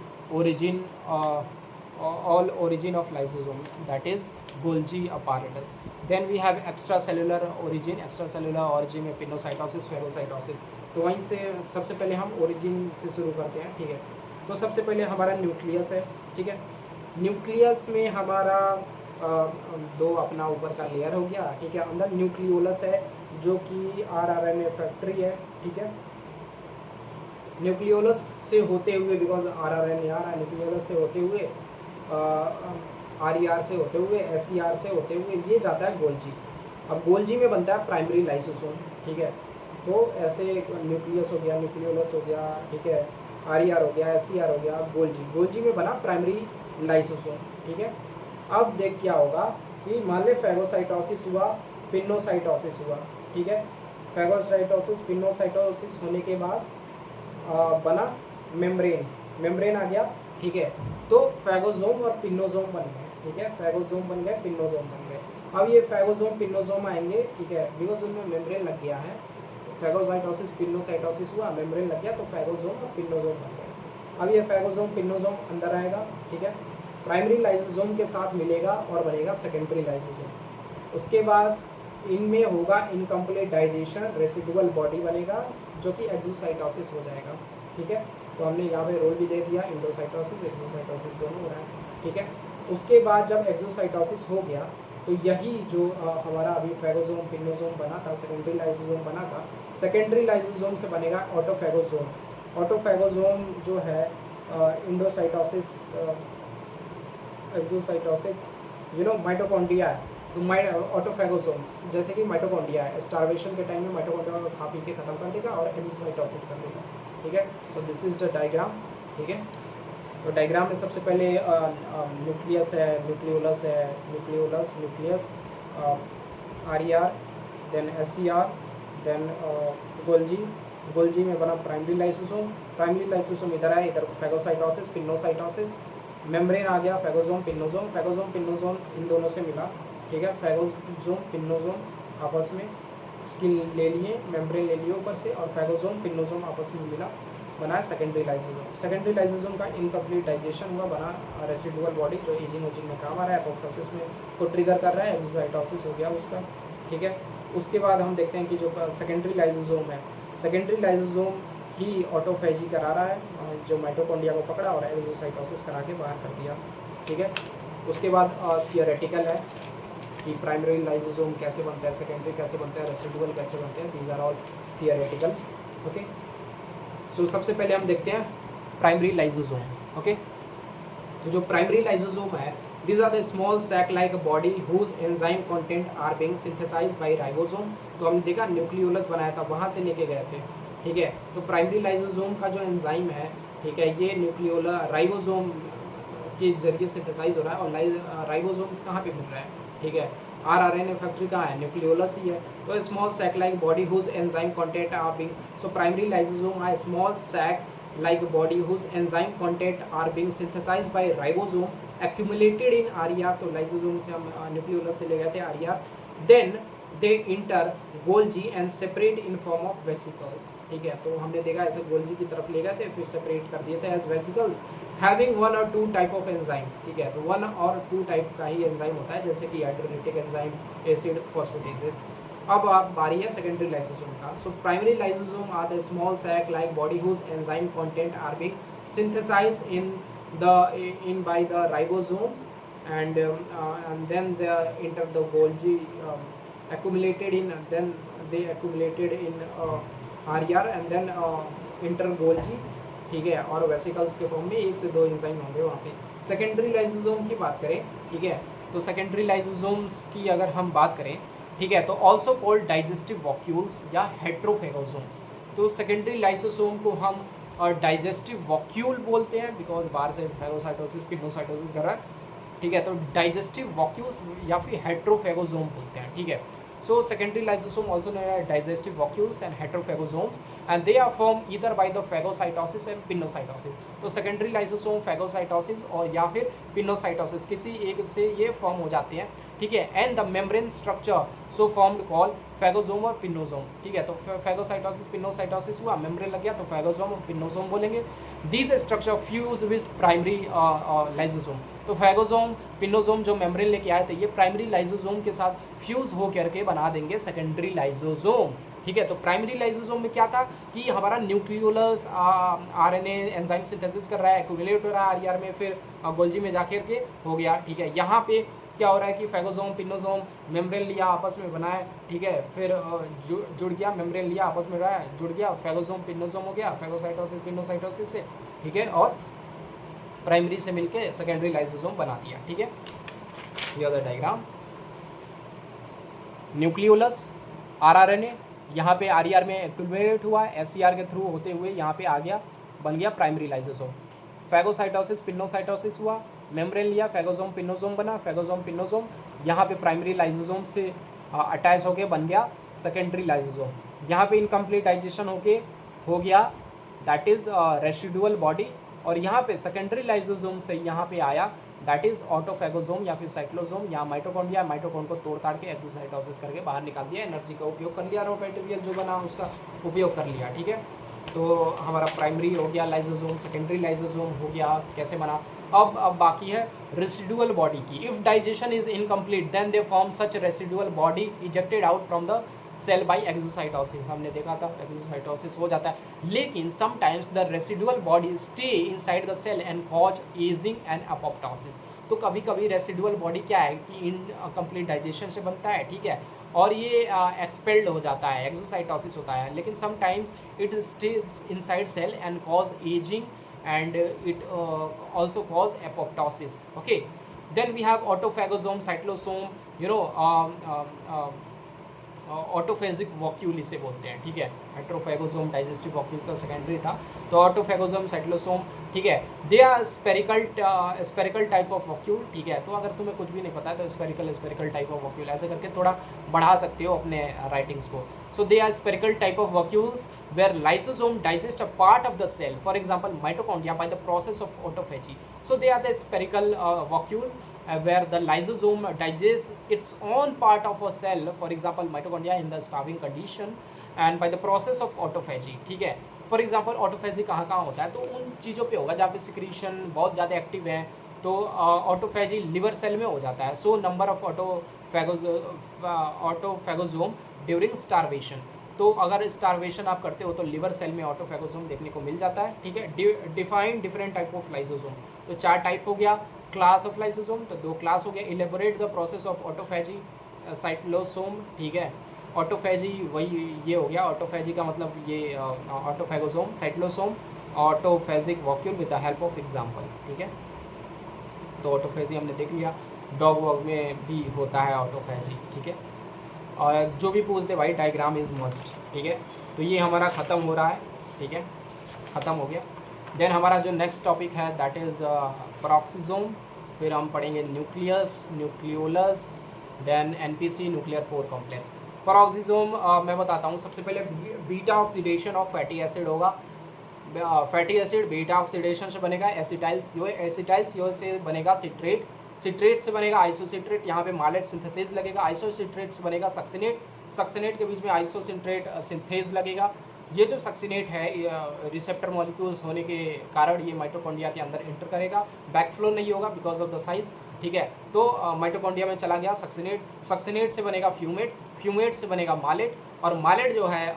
origin of lysosomes, that is Golgi apparatus. Then we have extracellular origin में पिनोसाइटोसिस, फेगोसाइटोसिस। तो वहीं से सबसे पहले हम ओरिजिन से शुरू करते हैं, ठीक है। तो सबसे पहले हमारा न्यूक्लियस है, ठीक है। न्यूक्लियस में हमारा दो अपना ऊपर का लेयर हो गया, ठीक है। अंदर न्यूक्लियोलस है, जो कि आरआरएनए फैक्ट्री है, ठीक है। न्यूक्लियोलस से होते हुए, बिकॉज आरआरएनए आ रहा है, न्यूक्लियोलस से होते हुए, आरईआर से होते हुए, एसईआर से होते हुए ये जाता है गोल्जी। अब गोल्जी में बनता है प्राइमरी लाइसोसोम, ठीक है। तो ऐसे न्यूक्लियस हो गया, न्यूक्लियोलस हो गया, ठीक है, आरईआर हो गया, एसईआर हो गया, गोल्जी, गोल्जी में बना प्राइमरी लाइसोसोम, ठीक है। अब देख क्या होगा कि मान ले फैगोसाइटोसिस हुआ, पिनोसाइटोसिस हुआ, ठीक है। फैगोसाइटोसिस पिनोसाइटोसिस होने के बाद बना मेम्ब्रेन, मेम्ब्रेन आ गया, ठीक है। तो फैगोसोम और पिनोसोम बन गए, ठीक है, फैगोसोम बन गए, पिनोसोम बन गए। अब ये फैगोसोम पिनोसोम आएंगे, ठीक है, बिकॉज उनमें मेम्ब्रेन लग गया है। फैगोसाइटोसिस पिनोसाइटोसिस हुआ, मेम्ब्रेन लग गया, तो फैगोसोम और पिनोसोम बन गए। अब ये फैगोसोम पिनोसोम अंदर आएगा, ठीक है, प्राइमरी लाइसोसोम के साथ मिलेगा और बनेगा सेकेंडरी लाइसोसोम। उसके बाद इनमें होगा इनकम्प्लीट डाइजेशन, रेसिडुअल बॉडी बनेगा जो कि एक्सोसाइटोसिस हो जाएगा, ठीक है। तो हमने यहाँ पे रोल भी दे दिया, इंडोसाइटोसिस एक्सोसाइटोसिस दोनों हो रहा है, ठीक है। उसके बाद जब एक्सोसाइटोसिस हो गया तो यही जो हमारा अभी फैगोसोम पिनोसोम बना था, सेकेंडरी लाइसोसोम बना था, सेकेंडरी लाइसोसोम से बनेगा ऑटोफैगोसोम। ऑटोफैगोसोम जो है इंडोसाइटोसिस एक्सोसाइटोसिस, माइटोकॉन्ड्रिया है, तो ऑटोफैगोसोम्स जैसे कि माइटोकॉन्ड्रिया है, स्टार्वेशन के टाइम में माइटोकॉन्ड्रिया को खा पी के खत्म कर देगा और एक्सोसाइटोसिस कर देगा, ठीक है। तो दिस इज द डायग्राम, ठीक है। तो डायग्राम में सबसे पहले न्यूक्लियस है, न्यूक्लियोलस है, nucleolus, nucleus, RER, then SER, then Golgi, Golgi में बना प्राइमरी लाइसोसोम, प्राइमरी लाइसोसोम इधर आया, इधर फैगोसाइटोसिस पिनोसाइटोसिस, मेम्ब्रेन आ गया, फैगोसोम पिनोसोम, फैगोसोम पिनोसोम इन दोनों से मिला, ठीक है। फैगोसोम पिनोसोम आपस में स्किन ले लिए, मेम्ब्रेन ले लिए ऊपर से, और फैगोसोम पिनोसोम आपस में मिला, बना सेकेंडरी लाइसोसोम। सेकेंडरी लाइसोसोम का इनकम्प्लीट डाइजेशन हुआ, बना रेसिडुअल बॉडी जो एजिंग ओजिंग में काम आ रहा है, एपोप्टोसिस में को ट्रिगर कर रहा है, एक्सोसाइटोसिस हो गया उसका, ठीक है। उसके बाद हम देखते हैं कि जो सेकेंडरी लाइसोसोम है, सेकेंडरी लाइसोसोम ही ऑटोफेजी करा रहा है, जो माइटोकॉन्ड्रिया को पकड़ा और एक्सोसाइटोसिस करा के बाहर कर दिया, ठीक है। उसके बाद थियोरेटिकल है कि प्राइमरी लाइसोसोम कैसे बनता है, सेकेंडरी कैसे बनता है, रेसिडुअल कैसे बनते हैं, these are all theoretical, okay. So सबसे पहले हम देखते हैं प्राइमरी लाइसोसोम, ओके। तो जो प्राइमरी लाइसोसोम है, these are the small sac like body whose enzyme content are being synthesized by ribosome। तो हमने देखा न्यूक्लियोलस बनाया था, वहाँ से लेके गए थे, ठीक है। तो प्राइमरी लाइसोसोम का जो एंजाइम है, ठीक है, ये न्यूक्लियोला राइबोसोम के जरिए सिंथेसाइज हो रहा है, और राइबोसोम्स कहाँ पे मिल रहा है, ठीक है, आरआरएनए फैक्ट्री कहाँ है, न्यूक्लियोलस ही है। तो small sac like body whose enzyme content are being, so primary lysosome are small sac like body whose enzyme content are being synthesized by ribosome accumulated in RER। तो lysosome से हम nucleolus से ले गए थे RER, then they enter Golgi and separate in form of vesicles, ठीक है। तो हमने देखा ऐसे Golgi की तरफ ले गए थे, फिर सेपरेट कर दिए थे as vesicles having 1 or 2 type of enzyme, ठीक है। तो 1 और 2 टाइप का ही एंजाइम होता है, जैसे कि हाइड्रोलिटिक एंजाइम, एसिड फोस्फेटेजेस। अब आप बारी है सेकेंडरी लाइसोसोम का। So primary lysosome are the small sac like body whose enzyme content are being synthesized in by the ribosomes, and then they enter the Golgi, accumulated in, then they accumulated in RER and then enter Golgi, ठीक है। और vesicles के form में 1 से 2 enzyme होंगे वहाँ पे। Secondary lysosome की बात करें, ठीक है, तो सेकेंडरी लाइसोसोम्स की अगर हम बात करें, ठीक है, तो ऑल्सो कॉल्ड डाइजेस्टिव वॉक्यूल्स या हेट्रोफेगोसोम्स। तो सेकेंडरी लाइसोसोम को हम डाइजेस्टिव वॉक्यूल बोलते हैं, बिकॉज बाहर से फैगोसाइटोसिस पिनोसाइटोसिस कर रहा है, ठीक है। तो डाइजेस्टिव वॉक्यूल्स या फिर हेट्रोफेगोसोम बोलते हैं, ठीक है। So secondary lysosome also known as digestive vacuoles and heterophagosomes, and they are formed either by the phagocytosis and pinocytosis। तो secondary lysosome phagocytosis और या फिर pinocytosis किसी एक से ये फॉर्म हो जाते हैं, ठीक है। And the membrane structure so formed call phagosome और पिनोसोम, ठीक है। तो फैगोसाइटोसिस पिनोसाइटोसिस हुआ, मेम्ब्रेन लग गया, तो फैगोसोम और पिनोसोम बोलेंगे। These structure fuse with primary lysosome. तो फैगोसोम पिनोसोम जो मेम्ब्रेन लेके आए थे, ये प्राइमरी लाइसोसोम के साथ फ्यूज हो करके बना देंगे सेकेंडरी लाइसोसोम, ठीक है। तो प्राइमरी लाइसोसोम में क्या था कि हमारा न्यूक्लियोलस आरएनए एंजाइम सिंथेसिस कर रहा है, एक्यूमुलेट हो रहा है आरईआर में, फिर गोल्जी में जाकर के हो गया, ठीक है। यहाँ पे क्या हो रहा है कि फेगोसोम पिनोसोम मेम्ब्रेन लिया आपस में बनाए, ठीक है, फिर जुड़ गया, मेम्ब्रेन लिया आपस में बनाया, जुड़ गया, फेगोसोम पिनोसोम हो गया, फेगोसाइटोसिस पिनोसाइटोसिस से, ठीक है, और प्राइमरी से मिलके सेकेंडरी लाइसोसोम बना दिया, ठीक है। ये होता है डायग्राम। न्यूक्लियोलस आरआरएनए, यहाँ पे आरईआर में एक्टिवेट हुआ, एससीआर के थ्रू होते हुए यहाँ पे आ गया, बन गया प्राइमरी लाइसोसोम। फेगोसाइटोसिस पिनोसाइटोसिस हुआ, मेम्ब्रेन लिया, फेगोसोम पिनोसोम बना, फेगोसोम पिनोसोम यहाँ पे प्राइमरी लाइसोसोम से अटैच होके बन गया सेकेंडरी लाइसोसोम। यहाँ पे इनकम्प्लीट डाइजेशन होके हो गया, दैट इज रेसिडुअल बॉडी, और यहाँ पे सेकेंडरी लाइसोसोम से यहाँ पे आया, दैट इज ऑटोफेगोसोम या फिर साइक्लोसोम। यहाँ माइटोकॉन्ड्रिया, माइटोकॉन्ड को तोड़ ताड़ के एक्सोसाइटोसिस करके बाहर निकाल दिया, एनर्जी का उपयोग कर लिया, रॉ मटेरियल जो बना उसका उपयोग कर लिया, ठीक है। तो हमारा प्राइमरी हो गया लाइसोसोम, सेकेंडरी लाइसोसोम हो गया, कैसे बना। अब बाकी है रेसिडुअल बॉडी की। If digestion is incomplete then they form such residual body ejected out from the cell by exocytosis. हमने देखा था एक्सोसाइटोसिस हो जाता है, लेकिन sometimes the residual body stay inside the cell and cause aging and apoptosis. तो कभी कभी रेसिडुअल बॉडी क्या है कि इनकम्प्लीट डाइजेशन से बनता है, ठीक है, और ये एक्सपेल्ड हो जाता है, एक्सोसाइटोसिस होता है, लेकिन sometimes it stays inside cell and cause aging and it also cause apoptosis. Okay, then we have autophagosome, cyclosome, you know, autophagic vacuole इसे बोलते हैं, ठीक है। हेट्रोफेगोसोम डाइजेस्टिव वॉक्यूल तो सेकेंडरी था, तो ऑटोफेगोसोम साइक्लोसोम, ठीक है, they are spherical type of vacuole, ठीक है। तो अगर तुम्हें कुछ भी नहीं पता है तो स्पेरिकल टाइप ऑफ वॉक्यूल ऐसे करके थोड़ा बढ़ा सकते हो अपने राइटिंग्स को। So they are spherical type of vacuoles where lysosome digest a part of the cell, for example mitochondria by the process of autophagy. So they are the spherical vacuole where the lysosome digests its own part of a cell, for example mitochondria in the starving condition and by the process of autophagy, ठीक है। For example autophagy कहाँ कहाँ होता है, तो उन चीज़ों पे होगा जहाँ पे सिक्रीशन बहुत ज़्यादा एक्टिव है, तो ऑटोफेजी लिवर सेल में हो जाता है। So number of autophagosome during starvation, तो अगर स्टारवेशन आप करते हो तो लिवर सेल में ऑटोफेगोसोम देखने को मिल जाता है, ठीक है। Define different type of lysosome, तो 4 टाइप हो गया। क्लास ऑफ लाइसोसोम तो 2 क्लास हो गया। Elaborate the process of autophagy, cyclosome, ठीक है। ऑटोफेजी वही ये हो गया, ऑटोफेजी का मतलब ये autophagosome, cyclosome autophagic vacuole with the help of example, ठीक है। तो ऑटोफेजी हमने देख लिया, डॉग वॉग में भी होता है ऑटोफेजी, ठीक है। और जो भी पूछ दे भाई डायग्राम इज मस्ट, ठीक है। तो ये हमारा ख़त्म हो रहा है, ठीक है, ख़त्म हो गया। देन हमारा जो नेक्स्ट टॉपिक है दैट इज़ पेरोक्सिसोम, फिर हम पढ़ेंगे nucleus, nucleolus, then NPC, nuclear pore complex. Peroxisome मैं बताता हूँ। सबसे पहले beta oxidation of fatty acid होगा। फैटी एसिड बीटा ऑक्सीडेशन से बनेगा एसिटाइल से बनेगा सिट्रेट, सिट्रेट से बनेगा आइसोसिट्रेट, यहाँ पे मालेट सिंथेसिस लगेगा, आइसोसिट्रेट से बनेगा सक्सिनेट, सक्सिनेट के बीच में आइसोसिट्रेट सिंथेज लगेगा। ये जो सक्सिनेट है रिसेप्टर मॉलिक्यूल्स होने के कारण ये माइटोकॉन्ड्रिया के अंदर इंटर करेगा, बैकफ्लो नहीं होगा बिकॉज ऑफ द साइज, ठीक है। तो माइटोकॉन्ड्रिया में चला गया सक्सिनेट, सक्सिनेट से बनेगा फ्यूमेट, फ्यूमेट से बनेगा मालेट, और मालेट जो है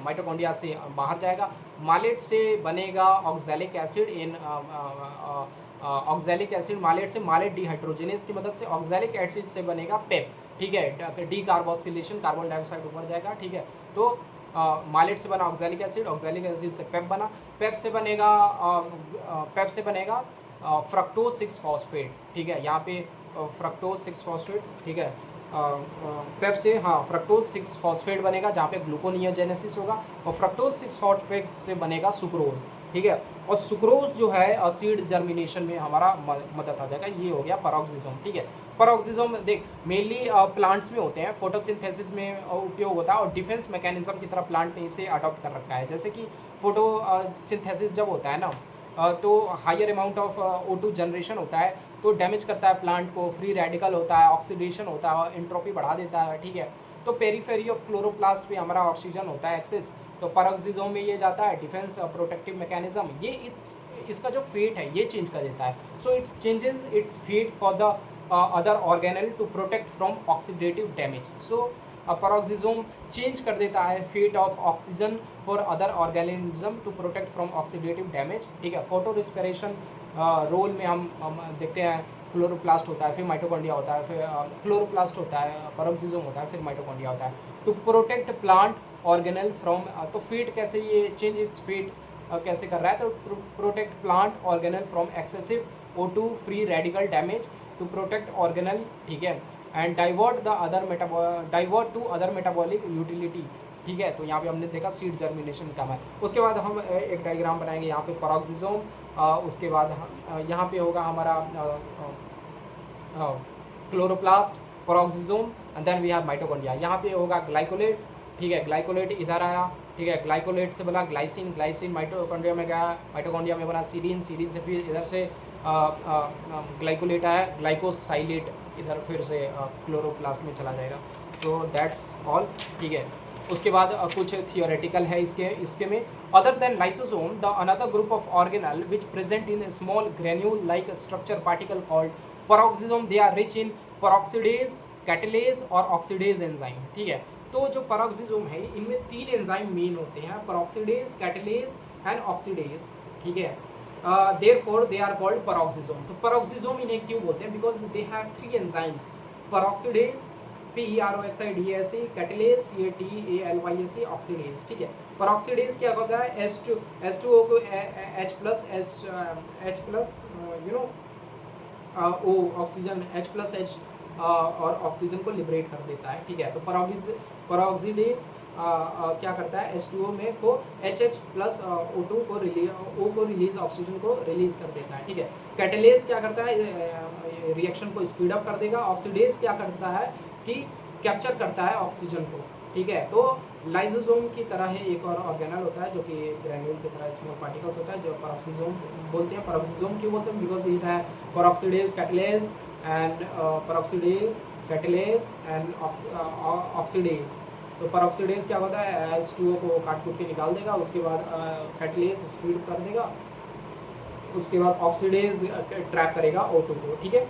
माइटोकॉन्ड्रिया से बाहर जाएगा। मालेट से बनेगा oxalic acid in oxalic acid, malate से मालेट डिहाइड्रोजनेस की मदद से, ऑक्सैलिक एसिड से बनेगा पेप, ठीक है, डी कार्बोक्सिलेशन, कार्बन डाइऑक्साइड ऊपर जाएगा, ठीक है। तो मालेट से बना ऑक्सैलिक एसिड से पेप बना, पेप से बनेगा फ्रक्टोज 6 फॉस्फेट, ठीक है। यहाँ पे फ्रक्टोज 6 फॉस्फेट, ठीक है, पेप से हाँ फ्रक्टोज 6 फॉस्फेट बनेगा जहाँ पे ग्लूकोनियोजेनेसिस होगा, और फ्रक्टोज 6 फॉस्फेट से बनेगा सुक्रोज, ठीक है। और सुक्रोज जो है सीड जर्मिनेशन में हमारा मदद आ जाएगा। ये हो गया पेरोक्सिसोम, ठीक है। पेरोक्सिसोम देख मेनली प्लांट्स में होते हैं, फोटोसिंथेसिस में उपयोग होता है, और डिफेंस मैकेनिज्म की तरह प्लांट ने इसे अडॉप्ट कर रखा है। जैसे कि फोटोसिंथेसिस जब होता है ना तो higher amount of O2 generation होता है, तो डैमेज करता है प्लांट को, फ्री रेडिकल होता है, ऑक्सीडेशन होता है, एंट्रोपी बढ़ा देता है, ठीक है। तो पेरीफेरी ऑफ क्लोरोप्लास्ट पे हमारा ऑक्सीजन होता है एक्सेस, तो पेरोक्सिसोम में ये जाता है, डिफेंस प्रोटेक्टिव मैकेनिज्म, ये इसका जो फेट है ये चेंज कर देता है। So its changes its fate for the other organelle to protect from oxidative damage. So peroxisome change कर देता है fate of oxygen for other organism to protect from oxidative damage, ठीक है। फोटो रिस्पिरेशन रोल में हम देखते हैं chloroplast होता है, फिर माइटोकॉन्ड्रिया होता है, फिर क्लोरोप्लास्ट होता है, पैरोक्सिसोम होता है, फिर माइटोकॉन्ड्रिया होता है। To protect plant organelle from, तो फीट कैसे ये चेंज इट्स फीट कैसे कर रहा है, तो protect plant organelle from excessive O2 free radical damage, to protect organelle, ठीक है, and divert to other metabolic utility, ठीक है। तो यहाँ पे हमने देखा सीड जर्मिनेशन का है। उसके बाद हम एक डायग्राम बनाएंगे यहाँ पे पैरोक्सिसोम, उसके बाद यहाँ पे होगा हमारा chloroplast, peroxisome, and then we have mitochondria. यहाँ पे होगा ग्लाइकोलेट, ठीक है, ग्लाइकोलेट इधर आया, ठीक है, ग्लाइकोलेट से बना ग्लाइसिन, ग्लाइसिन माइटोकॉन्ड्रिया में गया, माइटोकॉन्ड्रिया में बना सीरीन, सीरीन से फिर इधर से ग्लाइकोलेट आया, ग्लाइकोसाइलेट इधर फिर से क्लोरोप्लास्ट में चला जाएगा। तो दैट्स ऑल, ठीक है। उसके बाद कुछ थियोरेटिकल है इसके में, other than lysosome the another group of organelle which present in small granule like structure particle called peroxisome, they are rich in peroxidase, catalase और ऑक्सीडेज एंजाइम, ठीक है। तो जो पैरोक्सिसोम है इनमें 3 एंजाइम मेन होते हैं, पैरोक्सिडेज, कैटलेज एंड ऑक्सीडेज, ठीक है। therefore they are called peroxisome। तो peroxisome इन्हें क्यों बोलते हैं, because they have 3 enzymes, peroxidase PEROXIDASE, catalase CATALYSE, oxidase, ठीक है। peroxidase क्या होता है, H2O को H plus O oxygen H plus H और ऑक्सीजन को लिबरेट कर देता है, ठीक है। तो peroxidase क्या करता है, H2O में को HH प्लस O2 को रिलीज, ऑक्सीजन को रिलीज कर देता है, ठीक है। कैटलेज क्या करता है, रिएक्शन को स्पीड अप कर देगा। ऑक्सीडेज क्या करता है कि कैप्चर करता है ऑक्सीजन को, ठीक है। तो लाइसोसोम की तरह है एक और ऑर्गेनल होता है जो कि ग्रेन्यूल की तरह स्मॉल पार्टिकल्स होता है, जो पैरोक्सिसोम बोलते हैं। पैरोक्सिसोम क्यों बोलते हैं, बिकॉज इट है peroxidase, catalase and peroxidase, catalase and oxidase. तो पैरोक्सिडेज क्या होता है, H2O को काट कूट के निकाल देगा, उसके बाद कैटलेज स्पीड कर देगा, उसके बाद ऑक्सीडेज ट्रैप करेगा O2 को, ठीक है।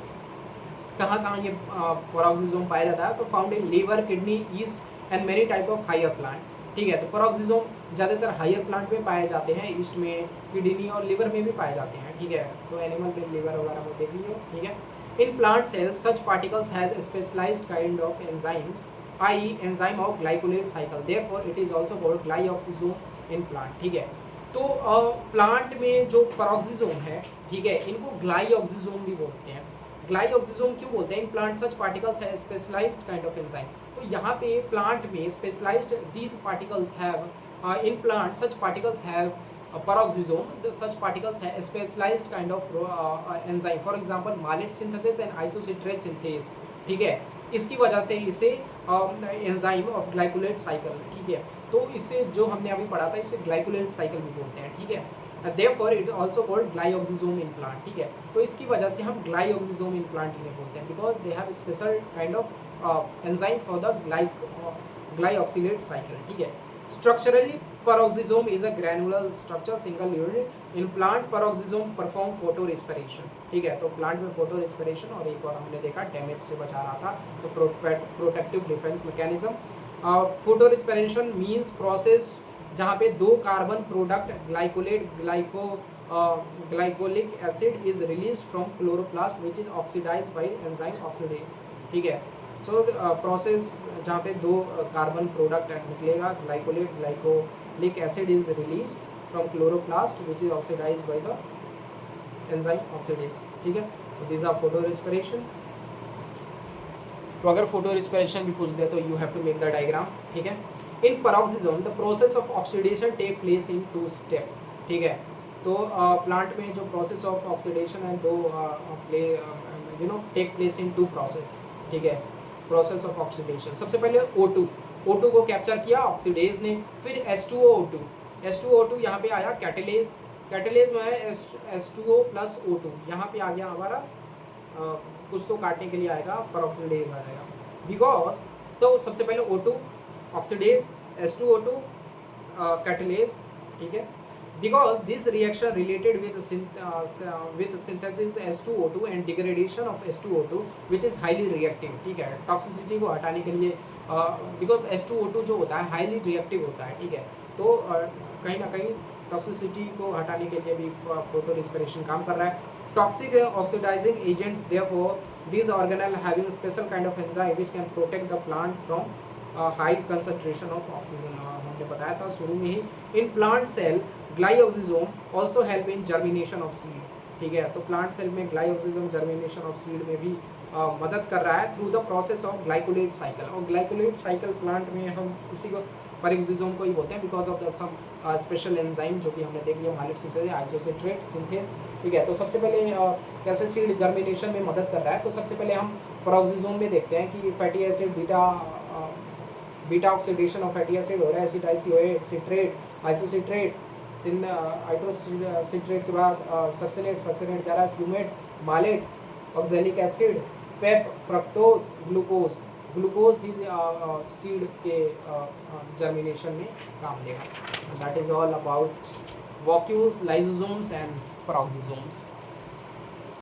कहाँ कहाँ ये पैरोक्सिसोम पाया जाता है, तो found in liver, kidney, yeast and many type of higher plant, ठीक है। तो पैरोक्सिसोम ज़्यादातर हायर प्लांट में पाए जाते हैं, ईस्ट में, किडनी और लिवर में भी पाए जाते हैं, ठीक है। तो एनिमल में लिवर वगैरह में देख लीजिए, ठीक है। In plant cells such particles has specialized kind of enzymes, i.e. enzyme of glycolate cycle, therefore it is also called glyoxysome in plant, ठीक है। तो प्लांट में जो पैरोक्सिसोम है, ठीक है, इनको ग्लाइऑक्सिसोम भी बोलते हैं। ग्लाइऑक्सिसोम क्यों बोलते हैं, इन प्लांट सच पार्टिकल्स है स्पेशलाइज्ड काइंड ऑफ एंजाइम। तो यहाँ पे प्लांट में specialised these particles have in plant such particles have peroxisome, such particles है specialised kind of enzyme, for example malate synthesis and isocitrate synthase, ठीक है। इसकी वजह से इसे एंजाइम ऑफ ग्लाइकोलेट साइकिल, ठीक है। तो इससे जो हमने अभी पढ़ा था, इसे ग्लाइकोलेट साइकिल भी बोलते हैं, ठीक है। Therefore it also called glyoxysome in plant, ठीक है। तो इसकी वजह से हम ग्लाइऑक्सिसोम इन प्लांट इन्हें बोलते हैं, because they have special kind of enzyme for the glyoxylate cycle, ठीक है। Structurally peroxisome is a granular structure single unit in plant, peroxisome perform photo respiration, ठीक है। तो प्लांट में फोटो रेस्पिरेशन और एक और हमने देखा डैमेज से बचा रहा था, तो protective defence mechanism. Photo respiration means process जहाँ पे 2 carbon product glycolic acid is release from chloroplast which is oxidize by enzyme oxidase, ठीक है। सो प्रोसेस जहाँ पे 2 कार्बन प्रोडक्ट निकलेगा, glycolic acid is release from chloroplast which is oxidize by the enzyme oxidase, ठीक है। तो this are photo respiration. तो अगर फोटो रेस्पिरेशन भी पूछ दे तो you have to make the diagram, ठीक है। In peroxisome the process of oxidation take place in 2 step, ठीक है। तो प्लांट में जो प्रोसेस ऑफ ऑक्सीडेशन है टेक प्लेस इन 2 प्रोसेस, ठीक है। प्रोसेस ऑफ ऑक्सीडेशन, सबसे पहले O2 को कैप्चर किया ऑक्सीडेज ने, फिर H2O2 यहाँ पे आया कैटलेज में है H2O प्लस O2, यहाँ पे आ गया हमारा कुछ तो काटने के लिए आएगा पैरोक्सिडेज आ जाएगा, बिकॉज तो सबसे पहले O2 ऑक्सीडेज, H2O2 कैटलेज, ठीक है। because this reaction related with synthesis H2O2 and degradation of H2O2 which is highly reactive, ठीक है। टॉक्सिसिटी को हटाने के लिए because H2O2 जो होता है हाईली रिएक्टिव होता है, ठीक है। तो कहीं ना कहीं टॉक्सिसिटी को हटाने के लिए भी फोटो रेस्पिरेशन काम कर रहा है। toxic oxidizing agents, therefore these organelles having special kind of enzyme which can protect the plant from high concentration of oxygen. हमने बताया था शुरू में ही, in plant cell ग्लाइओक्सिजोम also help in germination of seed. ठीक है, तो प्लांट सेल में ग्लाइओक्सिजोम germination of seed में भी मदद कर रहा है through the process of glycolate cycle. और ग्लाइकोलेट साइकिल प्लांट में हम इसी को पेरिक्सोसोम को ही बोलते हैं because of the some special enzyme जो कि हमने देख लिया, माइलेट सिंथेस, आइसोसिट्रेट सिंथेस. ठीक है, तो सबसे पहले कैसे सीड जर्मिनेशन में मदद कर रहा है, तो सबसे पहले हम पेरोक्सिसोम में देखते हैं कि fatty acid beta oxidation of fatty acid हो रहा है, एसिटाइल COA, सिट्रेट, आइसोसिट्रेट, हाइड्रोसिट्रेट के बाद सक्सिनेट जा रहा है, फ्यूमेट, मालेट, ऑक्सैलिक एसिड, पेप, फ्रक्टोज, ग्लूकोज ही सीड के जर्मिनेशन में काम देगा. That is all about vacuoles, lysosomes and peroxisomes.